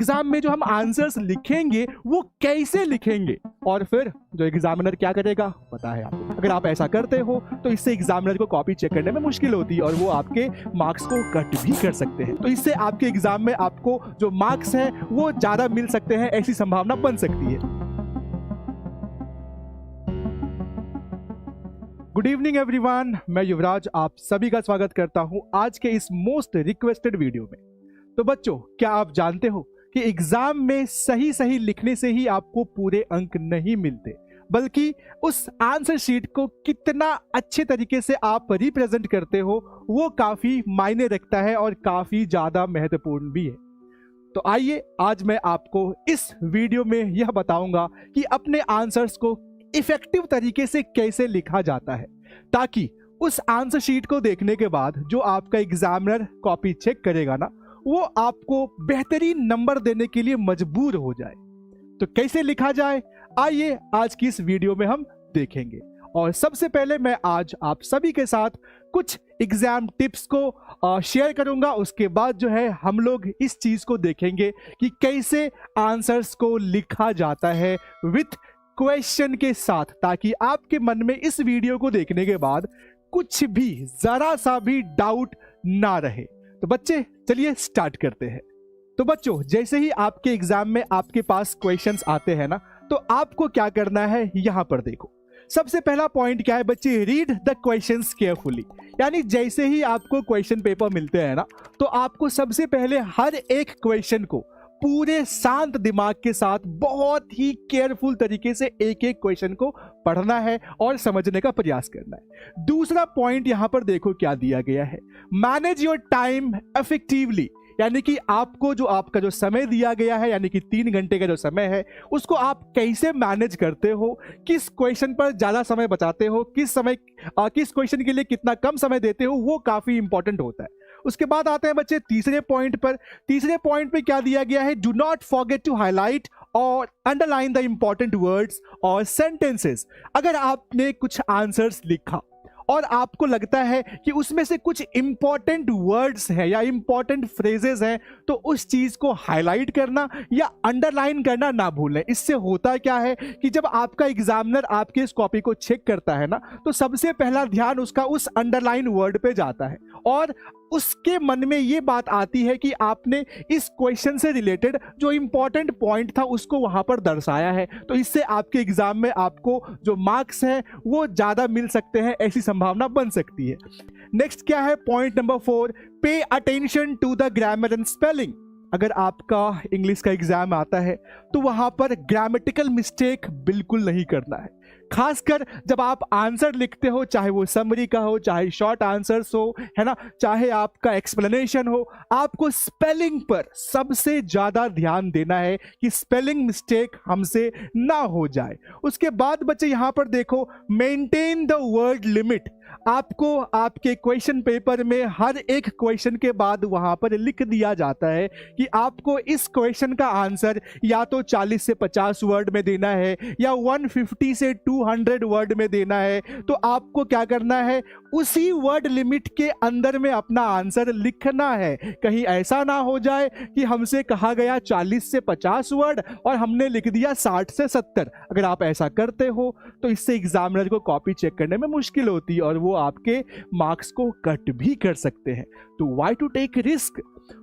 Exam में जो हम आंसर्स लिखेंगे वो कैसे लिखेंगे, और फिर जो एग्जामिनर क्या करेगा पता है आपको। अगर आप ऐसा करते हो तो इससे एग्जामिनर को कॉपी चेक करने में मुश्किल होती है और वो आपके मार्क्स को कट भी कर सकते हैं। तो इससे आपके एग्जाम में आपको जो मार्क्स हैं वो ज्यादा मिल सकते हैं, ऐसी संभावना बन सकती है। गुड इवनिंग एवरीवन, मैं युवराज आप सभी का स्वागत करता हूं आज के इस मोस्ट रिक्वेस्टेड वीडियो में। तो बच्चों, क्या आप जानते हो कि एग्जाम में सही सही लिखने से ही आपको पूरे अंक नहीं मिलते, बल्कि उस आंसर शीट को कितना अच्छे तरीके से आप रिप्रेजेंट करते हो वो काफी मायने रखता है और काफी ज्यादा महत्वपूर्ण भी है। तो आइए आज मैं आपको इस वीडियो में यह बताऊंगा कि अपने आंसर्स को इफेक्टिव तरीके से कैसे लिखा जाता है, ताकि उस आंसर शीट को देखने के बाद जो आपका एग्जामिनर कॉपी चेक करेगा ना, वो आपको बेहतरीन नंबर देने के लिए मजबूर हो जाए। तो कैसे लिखा जाए, आइए आज की इस वीडियो में हम देखेंगे। और सबसे पहले मैं आज आप सभी के साथ कुछ एग्जाम टिप्स को शेयर करूंगा। उसके बाद जो है हम लोग इस चीज को देखेंगे कि कैसे आंसर्स को लिखा जाता है विथ क्वेश्चन के साथ, ताकि आपके मन में इस वीडियो को देखने के बाद कुछ भी जरा सा भी डाउट ना रहे। तो बच्चे चलिए स्टार्ट करते हैं। तो बच्चों, जैसे ही आपके एग्जाम में आपके पास क्वेश्चंस आते हैं ना, तो आपको क्या करना है, यहां पर देखो। सबसे पहला पॉइंट क्या है बच्चे, रीड द क्वेश्चंस केयरफुली। यानी जैसे ही आपको क्वेश्चन पेपर मिलते हैं ना, तो आपको सबसे पहले हर एक क्वेश्चन को पूरे शांत दिमाग के साथ बहुत ही केयरफुल तरीके से एक एक क्वेश्चन को पढ़ना है और समझने का प्रयास करना है। दूसरा पॉइंट यहां पर देखो क्या दिया गया है, मैनेज योर टाइम इफेक्टिवली। यानी कि आपको जो आपका जो समय दिया गया है, यानी कि 3 घंटे का जो समय है, उसको आप कैसे मैनेज करते हो, किस क्वेश्चन पर ज्यादा समय बचाते हो, किस क्वेश्चन के लिए कितना कम समय देते हो, वो काफी इंपॉर्टेंट होता है। उसके बाद आते हैं बच्चे तीसरे पॉइंट पर। तीसरे पॉइंट पे क्या दिया गया है, do not forget to highlight और अंडरलाइन द इंपॉर्टेंट वर्ड्स और सेंटेंसेस। अगर आपने कुछ आंसर्स लिखा और आपको लगता है कि उसमें से कुछ इंपॉर्टेंट वर्ड्स हैं या इंपॉर्टेंट फ्रेजेस हैं, तो उस चीज को हाईलाइट करना या अंडरलाइन करना ना भूलें। इससे होता क्या है कि जब आपका एग्जामिनर आपके इस कॉपी को चेक करता है ना, तो सबसे पहला ध्यान उसका उस अंडरलाइन वर्ड पे जाता है और उसके मन में ये बात आती है कि आपने इस क्वेश्चन से रिलेटेड जो इंपॉर्टेंट पॉइंट था उसको वहां पर दर्शाया है। तो इससे आपके एग्जाम में आपको जो मार्क्स हैं वो ज्यादा मिल सकते हैं, ऐसी संभावना बन सकती है। नेक्स्ट क्या है, point number 4, pay attention to the grammar and spelling. अगर आपका इंग्लिश का एग्जाम आता है तो वहां पर ग्रामेटिकल मिस्टेक बिल्कुल नहीं करना है। खासकर जब आप आंसर लिखते हो, चाहे वो समरी का हो, चाहे शॉर्ट आंसर्स हो, है ना, चाहे आपका एक्सप्लेनेशन हो, आपको स्पेलिंग पर सबसे ज्यादा ध्यान देना है कि स्पेलिंग मिस्टेक हमसे ना हो जाए। उसके बाद बच्चे यहां पर देखो, मेंटेन द वर्ड लिमिट। आपको आपके क्वेश्चन पेपर में हर एक क्वेश्चन के बाद वहां पर लिख दिया जाता है कि आपको इस क्वेश्चन का आंसर या तो 40 से 50 वर्ड में देना है या 150 से 200 वर्ड में देना है। तो आपको क्या करना है, उसी वर्ड लिमिट के अंदर में अपना आंसर लिखना है। कहीं ऐसा ना हो जाए कि हमसे कहा गया 40 से 50 वर्ड और हमने लिख दिया 60 से 70। अगर आप ऐसा करते हो तो इससे एग्जामिनर को कॉपी चेक करने में मुश्किल होती है और वो आपके मार्क्स को कट भी कर सकते हैं। तो व्हाई टू टेक रिस्क।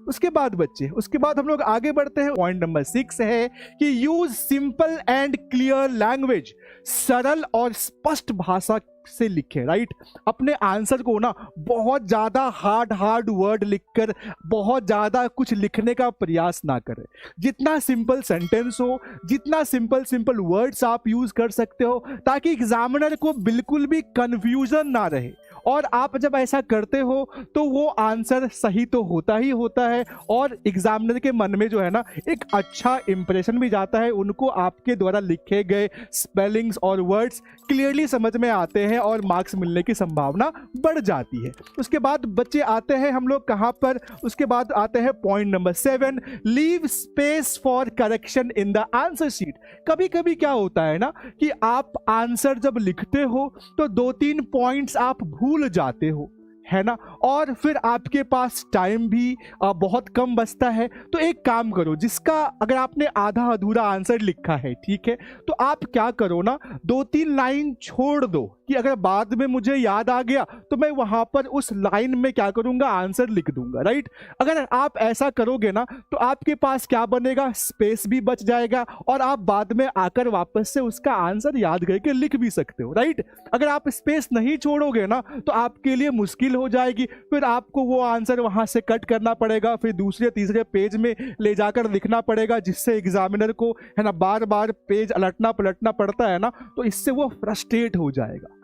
उसके बाद बच्चे, उसके बाद हम लोग आगे बढ़ते हैं। पॉइंट नंबर 6 है कि use simple and clear language. सरल और स्पष्ट भाषा से लिखें, राइट। अपने आंसर को ना बहुत ज्यादा हार्ड वर्ड लिखकर बहुत ज्यादा कुछ लिखने का प्रयास ना करें। जितना सिंपल सेंटेंस हो, जितना सिंपल वर्ड्स आप यूज कर सकते हो, ताकि एग्जामिनर को बिल्कुल भी कंफ्यूजन ना रहे। और आप जब ऐसा करते हो तो वो आंसर सही तो होता ही होता है और एग्जामिनर के मन में जो है ना एक अच्छा इंप्रेशन भी जाता है। उनको आपके द्वारा लिखे गए स्पेलिंग्स और वर्ड्स क्लियरली समझ में आते हैं और मार्क्स मिलने की संभावना बढ़ जाती है। उसके बाद बच्चे आते हैं हम लोग कहां पर, उसके बाद आते हैं point number 7, leave space for correction in the answer sheet. कभी कभी क्या होता है ना कि आप आंसर जब लिखते हो तो 2-3 पॉइंट्स आप भूल जाते हो, है ना, और फिर आपके पास टाइम भी बहुत कम बचता है। तो एक काम करो, जिसका अगर आपने आधा अधूरा आंसर लिखा है, ठीक है, तो आप क्या करो ना, 2-3 लाइन छोड़ दो कि अगर बाद में मुझे याद आ गया तो मैं वहां पर उस लाइन में क्या करूंगा, आंसर लिख दूंगा, राइट। अगर आप ऐसा करोगे ना तो आपके पास क्या बनेगा, स्पेस भी बच जाएगा और आप बाद में आकर वापस से उसका आंसर याद करके लिख भी सकते हो, राइट। अगर आप स्पेस नहीं छोड़ोगे ना तो आपके लिए मुश्किल हो जाएगी, फिर आपको वो आंसर वहां से कट करना पड़ेगा, फिर दूसरे तीसरे पेज में ले जाकर लिखना पड़ेगा, जिससे एग्जामिनर को, है ना, बार बार पेज अलटना पलटना पड़ता है ना, तो इससे वो फ्रस्ट्रेट हो जाएगा,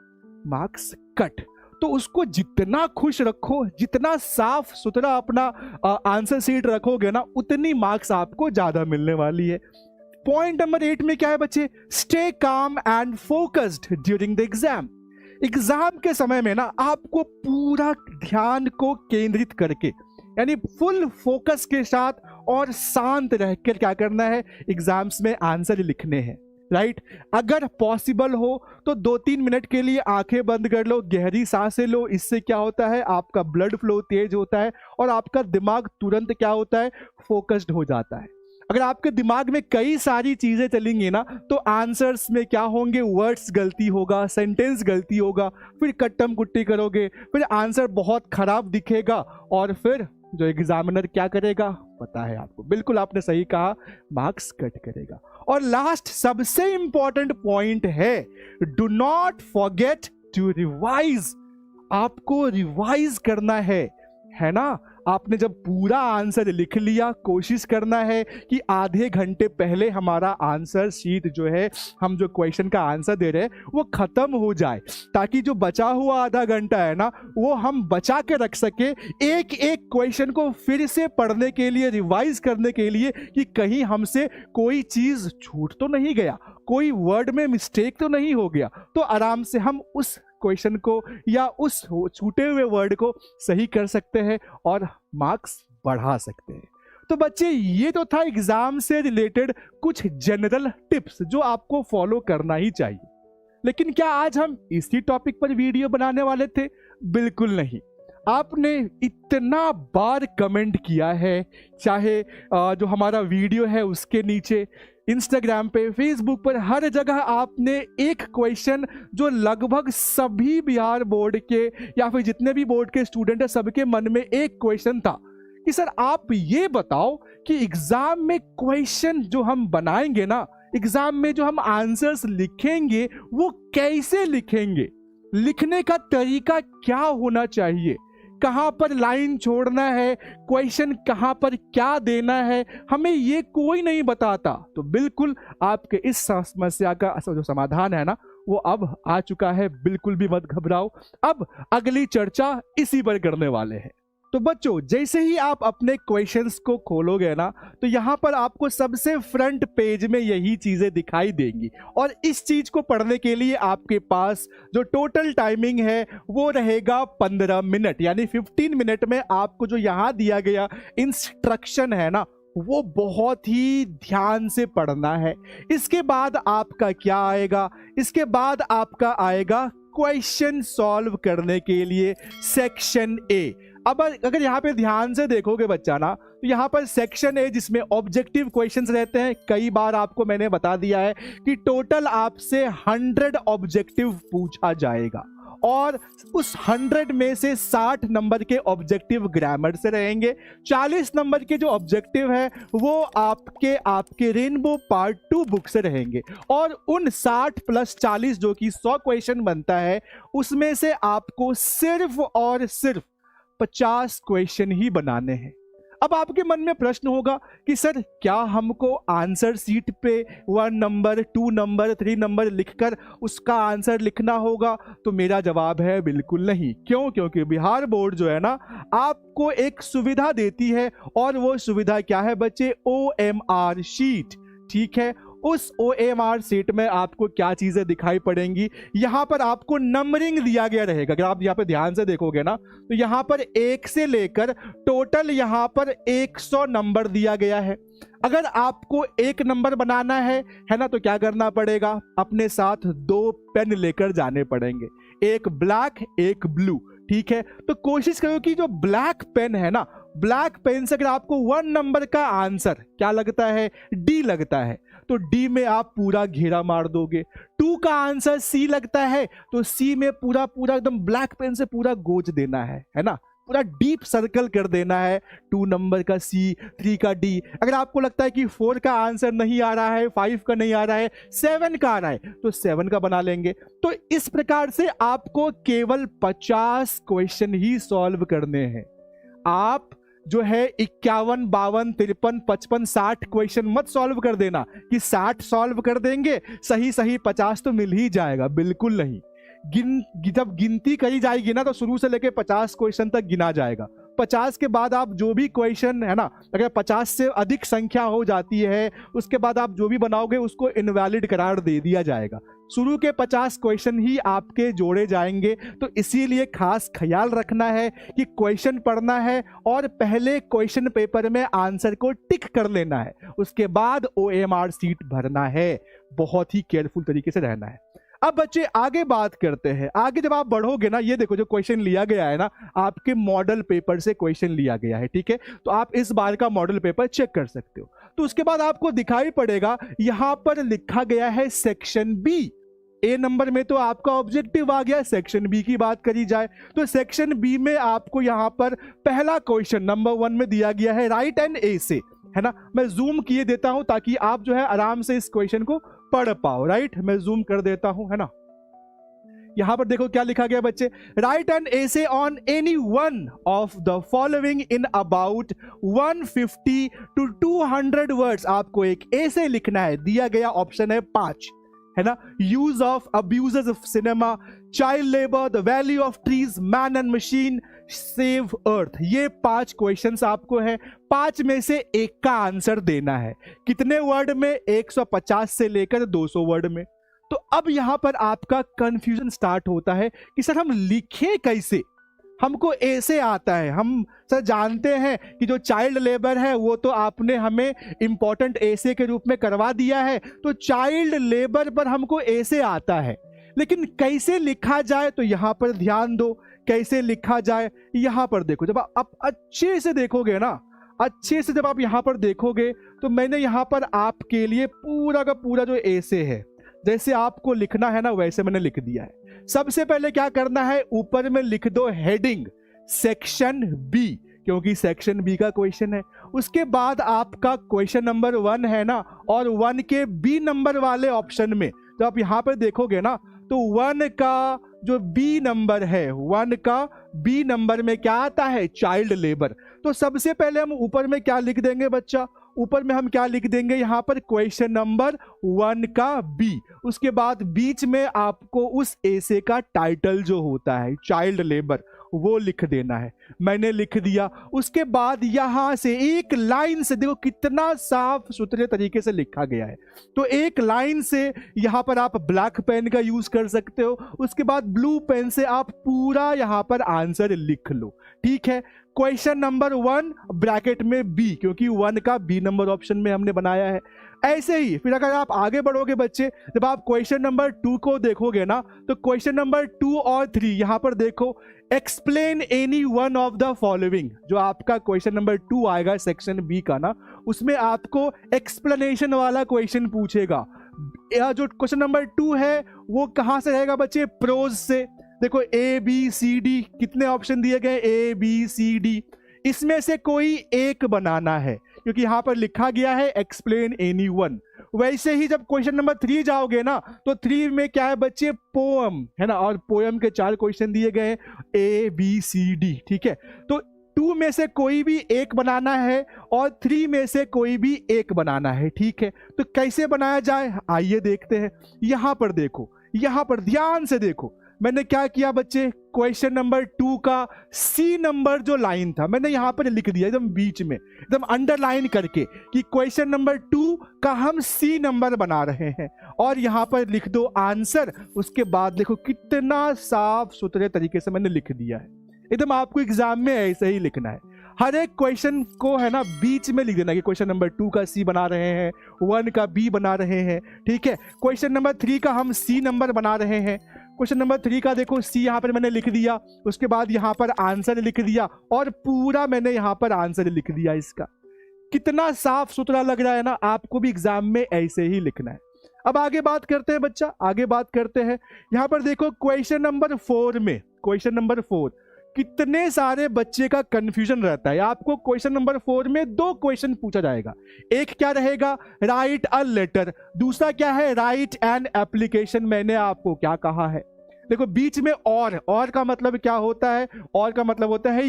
मार्क्स कट। तो उसको जितना खुश रखो, जितना साफ सुथरा अपना आंसर शीट रखोगे ना, उतनी मार्क्स आपको ज्यादा मिलने वाली है। पॉइंट नंबर 8 में क्या है बच्चे, stay calm and focused during the exam. Exam के समय में ना आपको पूरा ध्यान को केंद्रित करके, यानी फुल फोकस के साथ और शांत रहकर क्या करना है, एग्जाम्स में आंसर लिखने हैं, राइट। अगर पॉसिबल हो तो 2-3 मिनट के लिए आंखें बंद कर लो, गहरी सांसें लो। इससे क्या होता है, आपका ब्लड फ्लो तेज होता है और आपका दिमाग तुरंत क्या होता है, फोकस्ड हो जाता है। अगर आपके दिमाग में कई सारी चीजें चलेंगी ना तो आंसर्स में क्या होंगे, वर्ड्स गलती होगा, सेंटेंस गलती होगा, फिर कट्टम कुट्टी करोगे, फिर आंसर बहुत खराब दिखेगा और फिर जो एग्जामिनर क्या करेगा पता है आपको, बिल्कुल आपने सही कहा, मार्क्स कट करेगा। और लास्ट सबसे इंपॉर्टेंट पॉइंट है, do not forget to revise. आपको रिवाइज करना है ना। आपने जब पूरा आंसर लिख लिया, कोशिश करना है कि आधे घंटे पहले हमारा आंसर शीट जो है, हम जो क्वेश्चन का आंसर दे रहे हैं वो खत्म हो जाए, ताकि जो बचा हुआ आधा घंटा है ना वो हम बचा के रख सके, एक एक क्वेश्चन को फिर से पढ़ने के लिए, रिवाइज करने के लिए, कि कहीं हमसे कोई चीज छूट तो नहीं गया, कोई वर्ड में मिस्टेक तो नहीं हो गया, तो आराम से हम उस क्वेश्चन को या उस छूटे हुए वर्ड को सही कर सकते हैं और मार्क्स बढ़ा सकते हैं। तो बच्चे ये तो था एग्जाम से रिलेटेड कुछ जनरल टिप्स जो आपको फॉलो करना ही चाहिए। लेकिन क्या आज हम इसी टॉपिक पर वीडियो बनाने वाले थे? बिल्कुल नहीं। आपने इतना बार कमेंट किया है, चाहे जो हमारा वीडियो है उसके नीचे, इंस्टाग्राम पे, फेसबुक पर, हर जगह आपने एक क्वेश्चन जो लगभग सभी बिहार बोर्ड के या फिर जितने भी बोर्ड के स्टूडेंट है सबके मन में एक क्वेश्चन था कि सर आप ये बताओ कि एग्जाम में क्वेश्चन जो हम बनाएंगे ना, एग्जाम में जो हम आंसर्स लिखेंगे वो कैसे लिखेंगे, लिखने का तरीका क्या होना चाहिए, कहां पर लाइन छोड़ना है, क्वेश्चन कहां पर क्या देना है, हमें ये कोई नहीं बताता। तो बिल्कुल आपके इस समस्या का जो समाधान है ना वो अब आ चुका है, बिल्कुल भी मत घबराओ। अब अगली चर्चा इसी पर करने वाले हैं। तो बच्चों, जैसे ही आप अपने क्वेश्चंस को खोलोगे ना तो यहां पर आपको सबसे फ्रंट पेज में यही चीजें दिखाई देंगी, और इस चीज को पढ़ने के लिए आपके पास जो टोटल टाइमिंग है वो रहेगा 15 मिनट, यानी 15 मिनट में आपको जो यहां दिया गया इंस्ट्रक्शन है ना वो बहुत ही ध्यान से पढ़ना है। इसके बाद आपका क्या आएगा, इसके बाद आपका आएगा क्वेश्चन सॉल्व करने के लिए सेक्शन ए। अब अगर यहाँ पे ध्यान से देखोगे बच्चा ना तो यहाँ पर सेक्शन ए जिसमें ऑब्जेक्टिव क्वेश्चंस रहते हैं, कई बार आपको मैंने बता दिया है कि टोटल आपसे 100 ऑब्जेक्टिव पूछा जाएगा और उस 100 में से 60 नंबर के ऑब्जेक्टिव ग्रामर से रहेंगे, 40 नंबर के जो ऑब्जेक्टिव है वो आपके रेनबो पार्ट 2 बुक से रहेंगे, और उन 60 + 40 जो कि 100 क्वेश्चन बनता है उसमें से आपको सिर्फ और सिर्फ 50 क्वेश्चन ही बनाने हैं। अब आपके मन में प्रश्न होगा कि सर क्या हमको आंसर शीट पे 1 नंबर, 2 नंबर, 3 नंबर लिखकर उसका आंसर लिखना होगा? तो मेरा जवाब है बिल्कुल नहीं। क्यों? क्योंकि बिहार बोर्ड जो है ना आपको एक सुविधा देती है, और वो सुविधा क्या है बच्चे? OMR sheet. ठीक है, उस OMR शीट में आपको क्या चीजें दिखाई पड़ेंगी, यहां पर आपको नंबरिंग दिया गया रहेगा। अगर आप यहां पर ध्यान से देखोगे ना तो यहां पर 1 से लेकर टोटल यहां पर 100 नंबर दिया गया है। अगर आपको 1 नंबर बनाना है ना, तो क्या करना पड़ेगा? अपने साथ 2 पेन लेकर जाने पड़ेंगे, एक ब्लैक एक ब्लू। ठीक है। तो कोशिश करो कि जो ब्लैक पेन है ना, ब्लैक पेन से अगर आपको 1 नंबर का आंसर क्या लगता है, डी लगता है, तो डी में आप पूरा घेरा मार दोगे। 2 का आंसर सी लगता है तो सी में पूरा पूरा एकदम ब्लैक पेन से पूरा गोज देना है ना, पूरा डीप सर्कल कर देना है। 2 नंबर का सी, 3 का डी। अगर आपको लगता है कि 4 का आंसर नहीं आ रहा है, 5 का नहीं आ रहा है, 7 का आ रहा है, तो 7 का बना लेंगे। तो इस प्रकार से आपको केवल 50 क्वेश्चन ही सॉल्व करने हैं। आप जो है 51, 52, 53, 55, 60 क्वेश्चन मत सॉल्व कर देना कि 60 सॉल्व कर देंगे, सही सही 50 तो मिल ही जाएगा। बिल्कुल नहीं। जब गिनती करी जाएगी ना, तो शुरू से लेके 50 क्वेश्चन तक गिना जाएगा। 50 के बाद आप जो भी क्वेश्चन है ना, अगर 50 से अधिक संख्या हो जाती है, उसके बाद आप जो भी बनाओगे उसको इनवैलिड करार दे दिया जाएगा। शुरू के 50 क्वेश्चन ही आपके जोड़े जाएंगे। तो इसीलिए खास ख्याल रखना है कि क्वेश्चन पढ़ना है और पहले क्वेश्चन पेपर में आंसर को टिक कर लेना है, उसके बाद OMR सीट भरना है। बहुत ही केयरफुल तरीके से रहना है। अब बच्चे आगे बात करते हैं। आगे जब आप बढ़ोगे ना, ये देखो जो क्वेश्चन लिया गया है ना, आपके मॉडल पेपर से क्वेश्चन लिया गया है, ठीक है। तो आप इस बार का मॉडल पेपर चेक कर सकते हो। तो उसके बाद आपको दिखाई पड़ेगा यहां पर लिखा गया है सेक्शन बी। ए नंबर में तो आपका ऑब्जेक्टिव आ गया, सेक्शन बी की बात करी जाए तो सेक्शन बी में आपको यहां पर पहला क्वेश्चन नंबर 1 में दिया गया है राइट एन एसे, है ना। मैं जूम किए देता हूं ताकि आप जो है आराम से इस क्वेश्चन को पढ़ पाओ। राइट, मैं जूम कर देता हूं, है ना। यहां पर देखो क्या लिखा गया बच्चे, right an essay on any one of the following in about 150 to 200 words. आपको एक एसे लिखना है, दिया गया ऑप्शन है 5, है ना। Use of abuses of cinema, child labour, the value of trees, man and machine, save earth. ये 5 क्वेश्चंस आपको है। 5 में से एक का आंसर देना है। कितने वर्ड में? 150 से लेकर 200 वर्ड में। तो अब यहां पर आपका कंफ्यूजन स्टार्ट होता है कि सर हम लिखें कैसे। हमको ऐसे आता है, हम सर जानते हैं कि जो चाइल्ड लेबर है वो तो आपने हमें इंपॉर्टेंट ऐसे के रूप में करवा दिया है, तो चाइल्ड लेबर पर हमको ऐसे आता है, लेकिन कैसे लिखा जाए तो यहां पर ध्यान दो। कैसे लिखा जाए यहां पर देखो। जब आप अच्छे से देखोगे ना, अच्छे से जब आप यहां पर देखोगे तो मैंने यहां पर आपके लिए पूरा का पूरा जो ऐसे है, जैसे आपको लिखना है ना वैसे मैंने लिख दिया है। सबसे पहले क्या करना है, ऊपर में लिख दो हेडिंग सेक्शन बी, क्योंकि सेक्शन बी का क्वेश्चन है। उसके बाद आपका क्वेश्चन नंबर 1 है ना, और 1 के बी नंबर वाले ऑप्शन में जब आप यहां पर देखोगे ना, तो 1 का जो बी नंबर है, 1 का बी नंबर में क्या आता है, चाइल्ड लेबर। तो सबसे पहले हम ऊपर में क्या लिख देंगे बच्चा, ऊपर में हम क्या लिख देंगे यहां पर, क्वेश्चन नंबर 1 का बी। उसके बाद बीच में आपको उस एसे का टाइटल जो होता है चाइल्ड लेबर, वो लिख देना है। मैंने लिख दिया। उसके बाद यहां से एक लाइन से देखो कितना साफ सुथरे तरीके से लिखा गया है। तो एक लाइन से यहां पर आप ब्लैक पेन का यूज कर सकते हो। उसके बाद ब्लू पेन से आप पूरा यहां पर आंसर लिख लो, ठीक है। क्वेश्चन नंबर 1 ब्रैकेट में बी, क्योंकि 1 का बी नंबर ऑप्शन में हमने बनाया है। ऐसे ही फिर अगर आप आगे बढ़ोगे बच्चे, जब आप क्वेश्चन नंबर 2 को देखोगे ना, तो क्वेश्चन नंबर 2 और 3 यहां पर देखो, explain any one of the following. जो आपका क्वेश्चन नंबर 2 आएगा सेक्शन बी का ना, उसमें आपको एक्सप्लेनेशन वाला क्वेश्चन पूछेगा। जो क्वेश्चन नंबर 2 है वो कहां से रहेगा बच्चे, प्रोज से। देखो A B C D कितने ऑप्शन दिए गए, A B C D, इसमें से कोई एक बनाना है, क्योंकि यहां पर लिखा गया है एक्सप्लेन एनी वन। वैसे ही जब क्वेश्चन नंबर 3 जाओगे ना, तो 3 में क्या है बच्चे, पोएम, है ना, और पोएम के 4 क्वेश्चन दिए गए हैं, A B C D, ठीक है। तो 2 में से कोई भी एक बनाना है और 3 में से कोई भी एक बनाना है, ठीक है। तो कैसे बनाया जाए आइए देखते हैं। यहां पर देखो, यहां पर ध्यान से देखो, मैंने क्या किया बच्चे, क्वेश्चन नंबर 2 का सी नंबर जो लाइन था मैंने यहां पर लिख दिया एकदम बीच में, एकदम अंडरलाइन करके कि क्वेश्चन नंबर 2 का हम सी नंबर बना रहे हैं, और यहां पर लिख दो आंसर। उसके बाद देखो कितना साफ सुथरे तरीके से मैंने लिख दिया है। एकदम आपको एग्जाम में ऐसे ही लिखना है। हर एक क्वेश्चन को है ना बीच में लिख देना कि क्वेश्चन नंबर 2 का सी बना रहे हैं, 1 का बी बना रहे हैं, ठीक है। क्वेश्चन नंबर 3 का हम सी नंबर बना रहे हैं। क्वेश्चन नंबर 3 का देखो सी यहाँ पर मैंने लिख दिया, उसके बाद यहाँ पर आंसर लिख दिया और पूरा मैंने यहाँ पर आंसर लिख दिया। इसका कितना साफ सुथरा लग रहा है ना। आपको भी एग्जाम में ऐसे ही लिखना है। अब आगे बात करते हैं बच्चा, आगे बात करते हैं। यहाँ पर देखो क्वेश्चन नंबर 4 में, क्वेश्चन नंबर 4 कितने सारे बच्चे का कंफ्यूजन रहता है। आपको क्वेश्चन नंबर 4 में 2 क्वेश्चन पूछा जाएगा। एक क्या रहेगा, राइट अ लेटर, दूसरा क्या है, राइट एन एप्लीकेशन। मैंने आपको क्या कहा है, देखो बीच में और का मतलब क्या होता है, और का मतलब होता है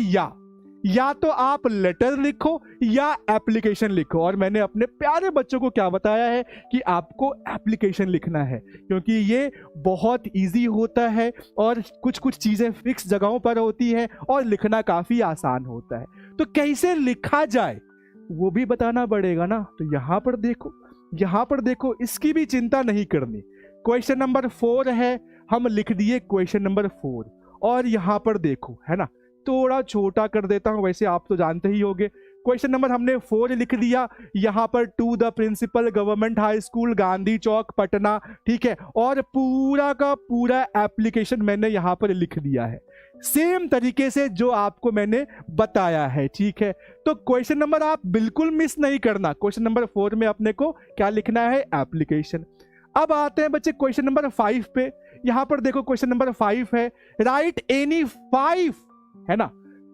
या तो आप लेटर लिखो या एप्लीकेशन लिखो। और मैंने अपने प्यारे बच्चों को क्या बताया है कि आपको एप्लीकेशन लिखना है, क्योंकि ये बहुत इजी होता है और कुछ कुछ चीजें फिक्स जगहों पर होती है और लिखना काफी आसान होता है। तो कैसे लिखा जाए वो भी बताना पड़ेगा ना। तो यहाँ पर देखो, यहाँ पर देखो, इसकी भी चिंता नहीं करनी। क्वेश्चन नंबर 4 है, हम लिख दिए क्वेश्चन नंबर 4। और यहाँ पर देखो, है ना, थोड़ा छोटा कर देता हूं, वैसे आप तो जानते ही होंगे। क्वेश्चन नंबर हमने 4 लिख दिया, यहाँ पर to the principal government high school Gandhi Chowk Patna, ठीक है। और पूरा का पूरा एप्लीकेशन मैंने यहाँ पर लिख दिया है, सेम तरीके से जो आपको मैंने बताया है, ठीक है। तो क्वेश्चन नंबर आप बिल्कुल मिस नहीं करना। क्वेश्चन नंबर 4 में अपने को क्या लिखना है, एप्लीकेशन। अब आते हैं बच्चे क्वेश्चन नंबर 5 पे। यहाँ पर देखो क्वेश्चन नंबर 5 है, राइट एनी 5, है ना।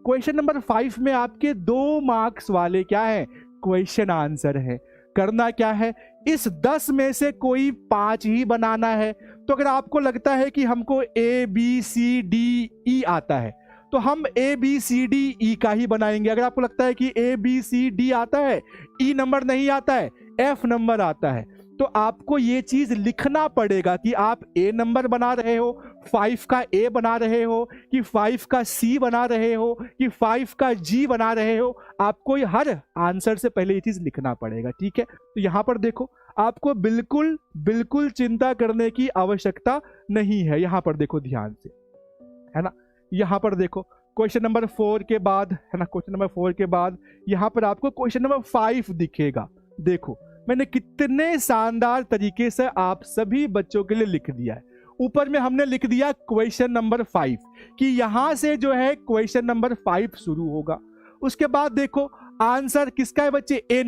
क्वेश्चन नंबर 5 में आपके 2 मार्क्स वाले क्या है, क्वेश्चन आंसर है। करना क्या है, इस 10 में से कोई 5 ही बनाना है। तो अगर आपको लगता है कि हमको ABCDE आता है तो हम ABCDE का ही बनाएंगे। अगर आपको लगता है कि ABCD आता है, E नंबर नहीं आता है, F नंबर आता है, तो आपको ये चीज लिखना पड़ेगा कि आप A नंबर बना रहे हो, 5 का A बना रहे हो, कि 5 का C बना रहे हो, कि 5 का G बना रहे हो। आपको हर आंसर से पहले ये चीज लिखना पड़ेगा, ठीक है। तो यहां पर देखो, आपको बिल्कुल बिल्कुल चिंता करने की आवश्यकता नहीं है। यहां पर देखो ध्यान से, है ना। यहां पर देखो क्वेश्चन नंबर 4 के बाद, है ना, क्वेश्चन नंबर 4 के बाद यहां पर आपको क्वेश्चन नंबर 5 दिखेगा। देखो मैंने कितने शानदार तरीके से आप सभी बच्चों के लिए लिख दिया है। ऊपर में हमने लिख दिया क्वेश्चन नंबर 5 कि यहां से जो है क्वेश्चन नंबर 5 शुरू होगा। उसके बाद देखो आंसर किसका है बच्चे, ए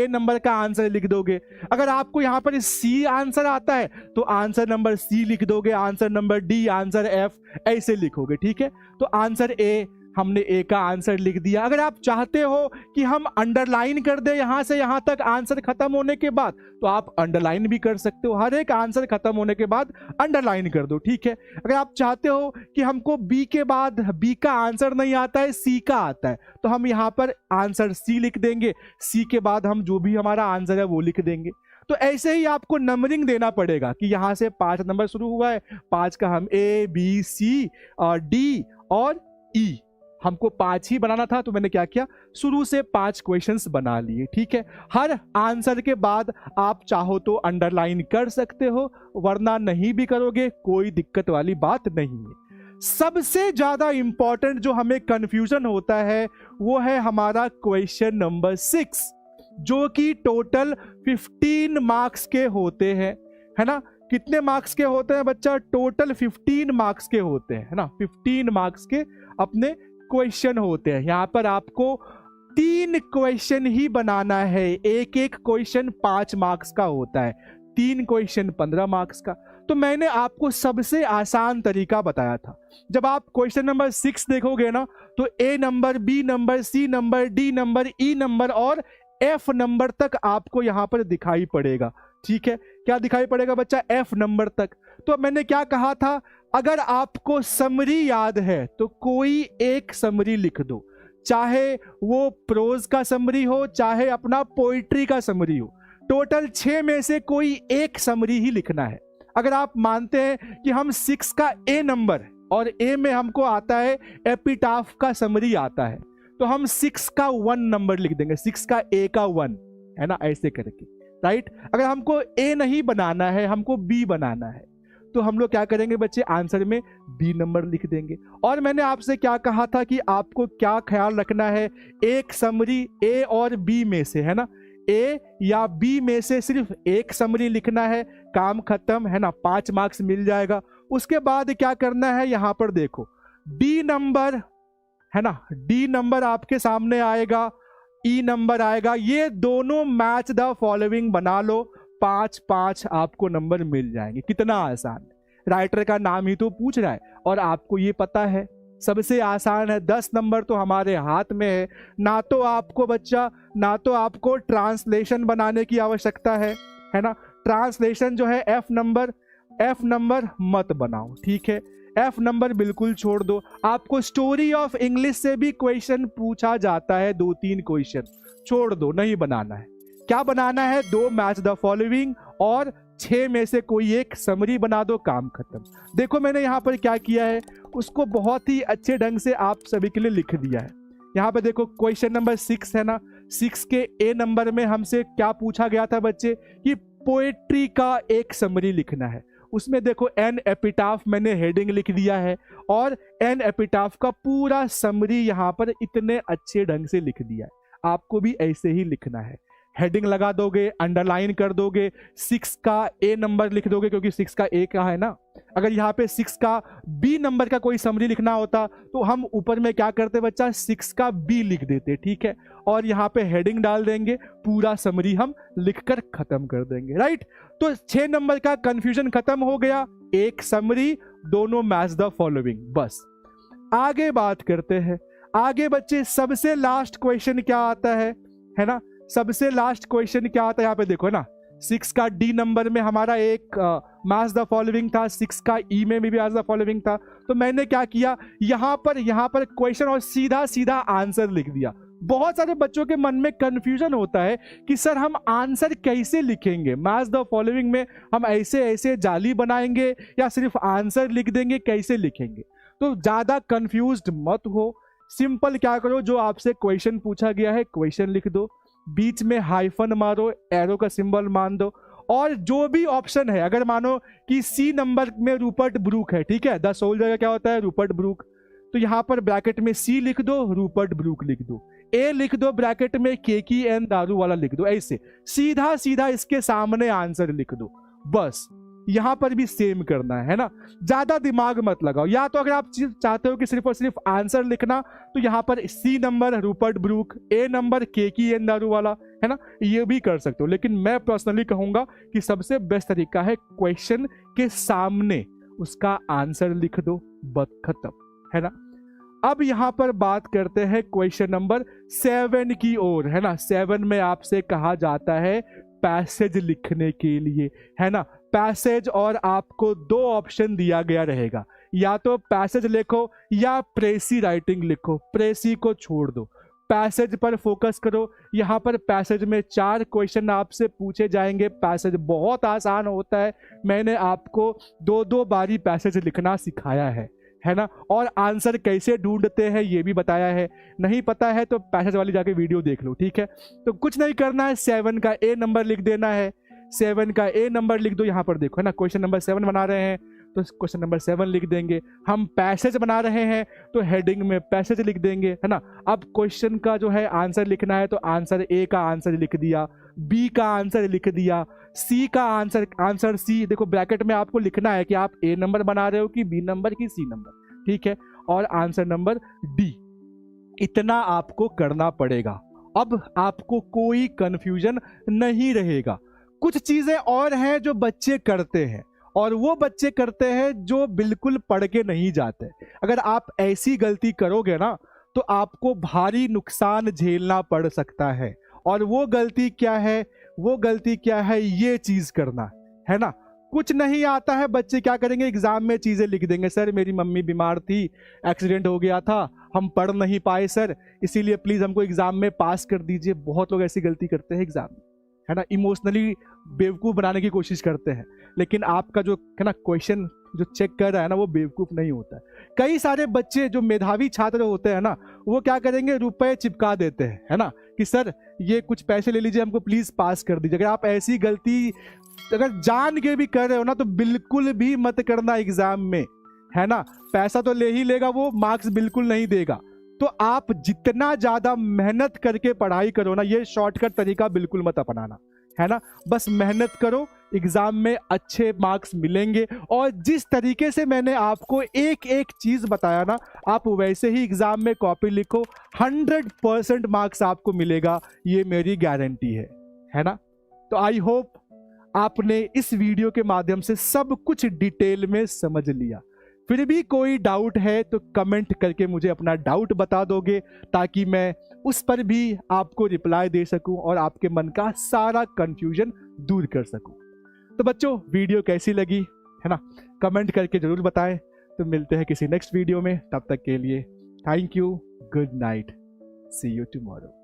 नंबर का आंसर लिख दोगे। अगर आपको यहां पर सी आंसर आता है तो आंसर नंबर सी लिख दोगे, answer number D, answer F, ऐसे लिखोगे, ठीक है। तो आंसर ए, हमने ए का आंसर लिख दिया। अगर आप चाहते हो कि हम अंडरलाइन कर दे यहां से यहां तक आंसर खत्म होने के बाद, तो आप अंडरलाइन भी कर सकते हो। हर एक आंसर खत्म होने के बाद अंडरलाइन कर दो, ठीक है। अगर आप चाहते हो कि हमको बी के बाद बी का आंसर नहीं आता है, सी का आता है, तो हम यहां पर आंसर सी लिख देंगे, सी के बाद हम जो भी हमारा आंसर है वो लिख देंगे। तो ऐसे ही आपको नंबरिंग देना पड़ेगा कि यहां से 5 नंबर शुरू हुआ है, 5 का हम ए बी सी और डी और ई, हमको 5 ही बनाना था, तो मैंने क्या किया, शुरू से 5 क्वेश्चंस बना लिए, ठीक है। हर आंसर के बाद आप चाहो तो अंडरलाइन कर सकते हो, वरना नहीं भी करोगे, कोई दिक्कत वाली बात नहीं है। सबसे ज्यादा इंपॉर्टेंट जो हमें कंफ्यूजन होता है वो है हमारा क्वेश्चन नंबर 6, जो कि टोटल 15 मार्क्स के होते हैं, है ना। कितने मार्क्स के होते हैं बच्चा, टोटल 15 मार्क्स के होते हैं, है ना। 15 मार्क्स के अपने क्वेश्चन होते हैं। यहां पर आपको 3 क्वेश्चन ही बनाना है, एक एक क्वेश्चन 5 मार्क्स का होता है, 3 क्वेश्चन 15 मार्क्स का। तो मैंने आपको सबसे आसान तरीका बताया था। जब आप क्वेश्चन नंबर 6 देखोगे ना, तो A number, B number, C number, D number, E number और एफ नंबर तक आपको यहां पर दिखाई पड़ेगा, ठीक है। क्या दिखाई पड़ेगा बच्चा, एफ नंबर तक। तो मैंने क्या कहा था, अगर आपको समरी याद है तो कोई एक समरी लिख दो, चाहे वो प्रोज का समरी हो, चाहे अपना पोइट्री का समरी हो। टोटल 6 में से कोई एक समरी ही लिखना है। अगर आप मानते हैं कि हम 6 का ए नंबर और ए में हमको आता है एपिटाफ का समरी आता है, तो हम 6 का 1 नंबर लिख देंगे, 6 का ए का 1, है ना, ऐसे करके, राइट। अगर हमको ए नहीं बनाना है, हमको बी बनाना है, तो हम लोग क्या करेंगे बच्चे, आंसर में बी नंबर लिख देंगे। और मैंने आपसे क्या कहा था कि आपको क्या ख्याल रखना है, एक समरी ए और बी में से, है ना, ए या बी में से सिर्फ एक समरी लिखना है, काम खत्म, है ना, 5 मार्क्स मिल जाएगा। उसके बाद क्या करना है, यहां पर देखो डी नंबर है ना, डी नंबर आपके सामने आएगा, ई नंबर आएगा, ये दोनों मैच द फॉलोइंग बना लो, 5 5 आपको नंबर मिल जाएंगे। कितना आसान है, राइटर का नाम ही तो पूछ रहा है और आपको ये पता है सबसे आसान है। 10 नंबर तो हमारे हाथ में है, ना तो आपको बच्चा, ना तो आपको ट्रांसलेशन बनाने की आवश्यकता है ना। ट्रांसलेशन जो है एफ नंबर मत बनाओ, ठीक है, एफ नंबर बिल्कुल छोड़ दो। आपको स्टोरी ऑफ इंग्लिश से भी क्वेश्चन पूछा जाता है, 2-3 क्वेश्चन, छोड़ दो, नहीं बनाना है। क्या बनाना है, 2 मैच द फॉलोइंग और 6 में से कोई एक समरी बना दो, काम खत्म। देखो मैंने यहाँ पर क्या किया है, उसको बहुत ही अच्छे ढंग से आप सभी के लिए लिख दिया है। यहाँ पे देखो क्वेश्चन नंबर 6 है ना, 6 के ए नंबर में हमसे क्या पूछा गया था बच्चे, कि पोएट्री का एक समरी लिखना है। उसमें देखो एन एपिटाफ मैंने हेडिंग लिख दिया है और एन एपिटाफ का पूरा समरी यहाँ पर इतने अच्छे ढंग से लिख दिया है। आपको भी ऐसे ही लिखना है, हेडिंग लगा दोगे, अंडरलाइन कर दोगे, 6 का ए नंबर लिख दोगे क्योंकि 6 का ए का है ना। अगर यहाँ पे 6 का बी नंबर का कोई समरी लिखना होता तो हम ऊपर में क्या करते बच्चा, 6 का बी लिख देते, ठीक है, और यहाँ पे हेडिंग डाल देंगे, पूरा समरी हम लिखकर खत्म कर देंगे, राइट। तो 6 नंबर का कंफ्यूजन खत्म हो गया, एक समरी, दोनों मैच द फॉलोइंग, बस। आगे बात करते हैं, आगे बच्चे सबसे लास्ट क्वेश्चन क्या आता है ना, सबसे लास्ट क्वेश्चन क्या आता है, यहाँ पे देखो ना, 6 का डी नंबर में हमारा एक मैच द फॉलोइंग था, 6 का ई में भी मैच द फॉलोइंग था। तो मैंने क्या किया, यहाँ पर क्वेश्चन और सीधा सीधा आंसर लिख दिया। बहुत सारे बच्चों के मन में कंफ्यूजन होता है कि सर हम आंसर कैसे लिखेंगे, मैच द फॉलोइंग में हम ऐसे ऐसे जाली बनाएंगे या सिर्फ आंसर लिख देंगे, कैसे लिखेंगे। तो ज्यादा कंफ्यूज्ड मत हो, सिंपल क्या करो, जो आपसे क्वेश्चन पूछा गया है क्वेश्चन लिख दो, बीच में हाइफन मारो, एरो का सिंबल मान दो, और जो भी ऑप्शन है, अगर मानो कि सी नंबर में रूपर्ट ब्रूक है, ठीक है, द सोल्जर क्या होता है, रूपर्ट ब्रूक, तो यहां पर ब्रैकेट में सी लिख दो, रूपर्ट ब्रूक लिख दो, ए लिख दो, ब्रैकेट में केकी एन दारू वाला लिख दो, ऐसे सीधा सीधा इसके सामने आंसर लिख दो, बस। यहां पर भी सेम करना है ना, ज्यादा दिमाग मत लगाओ। या तो अगर आप चाहते हो कि सिर्फ और सिर्फ आंसर लिखना, तो यहां पर सी नंबर रूपर्ट ब्रूक, ए नंबर केकी एन दारू वाला, है ना, ये भी कर सकते हो। लेकिन मैं पर्सनली कहूंगा कि सबसे बेस्ट तरीका है क्वेश्चन के सामने उसका आंसर लिख दो, बस खत्म, है ना। अब यहां पर बात करते हैं क्वेश्चन नंबर 7 की ओर, है ना। 7 में आपसे कहा जाता है पैसेज लिखने के लिए, है ना, पैसेज, और आपको 2 ऑप्शन दिया गया रहेगा, या तो पैसेज लिखो या प्रेसी राइटिंग लिखो, प्रेसी को छोड़ दो, पैसेज पर फोकस करो। यहाँ पर पैसेज में 4 क्वेश्चन आपसे पूछे जाएंगे। पैसेज बहुत आसान होता है, मैंने आपको 2-2 बारी पैसेज लिखना सिखाया है ना, और आंसर कैसे ढूंढते हैं ये भी बताया है। नहीं पता है तो पैसेज वाली जाके वीडियो देख लो, ठीक है। तो कुछ नहीं करना है, 7 का ए नंबर लिख देना है, 7 का ए नंबर लिख दो। यहाँ पर देखो, है ना, क्वेश्चन नंबर 7 बना रहे हैं तो क्वेश्चन नंबर 7 लिख देंगे। हम पैसेज बना रहे हैं तो हेडिंग में पैसेज लिख देंगे, है ना। अब क्वेश्चन का जो है आंसर लिखना है तो आंसर ए का आंसर लिख दिया, बी का आंसर लिख दिया, सी का आंसर सी, देखो ब्रैकेट में आपको लिखना है कि आप ए नंबर बना रहे हो कि बी नंबर की सी नंबर, ठीक है, और आंसर नंबर डी। इतना आपको करना पड़ेगा। अब आपको कोई कंफ्यूजन नहीं रहेगा। कुछ चीजें और हैं जो बच्चे करते हैं, और वो बच्चे करते हैं जो बिल्कुल पढ़ के नहीं जाते। अगर आप ऐसी गलती करोगे ना तो आपको भारी नुकसान झेलना पड़ सकता है। और वो गलती क्या है, वो गलती क्या है, ये चीज करना, है ना। कुछ नहीं आता है, बच्चे क्या करेंगे, एग्जाम में चीजें लिख देंगे, सर मेरी मम्मी बीमार थी, एक्सीडेंट हो गया था, हम पढ़ नहीं पाए सर, इसीलिए प्लीज हमको एग्जाम में पास कर दीजिए। बहुत लोग ऐसी गलती करते हैं एग्जाम में, है ना, इमोशनली बेवकूफ बनाने की कोशिश करते हैं। लेकिन आपका जो है ना क्वेश्चन जो चेक कर रहा है ना, वो बेवकूफ नहीं होता है। कई सारे बच्चे जो मेधावी छात्र होते हैं ना, वो क्या करेंगे, रुपए चिपका देते हैं, है ना, कि सर ये कुछ पैसे ले लीजिए, हमको प्लीज पास कर दीजिए। अगर आप ऐसी गलती अगर जान के भी कर रहे हो ना तो बिल्कुल भी मत करना एग्जाम में, है ना। पैसा तो ले ही लेगा वो, मार्क्स बिल्कुल नहीं देगा। तो आप जितना ज्यादा मेहनत करके पढ़ाई करो ना, ये शॉर्टकट तरीका बिल्कुल मत अपनाना, है ना। बस मेहनत करो, एग्जाम में अच्छे मार्क्स मिलेंगे। और जिस तरीके से मैंने आपको एक एक चीज बताया ना, आप वैसे ही एग्जाम में कॉपी लिखो, 100% मार्क्स आपको मिलेगा, ये मेरी गारंटी है ना। तो आई होप आपने इस वीडियो के माध्यम से सब कुछ डिटेल में समझ लिया। फिर भी कोई डाउट है तो कमेंट करके मुझे अपना डाउट बता दोगे, ताकि मैं उस पर भी आपको रिप्लाई दे सकूं और आपके मन का सारा कंफ्यूजन दूर कर सकूं। तो बच्चों, वीडियो कैसी लगी है ना, कमेंट करके जरूर बताएं। तो मिलते हैं किसी नेक्स्ट वीडियो में, तब तक के लिए thank you, good night, see you tomorrow.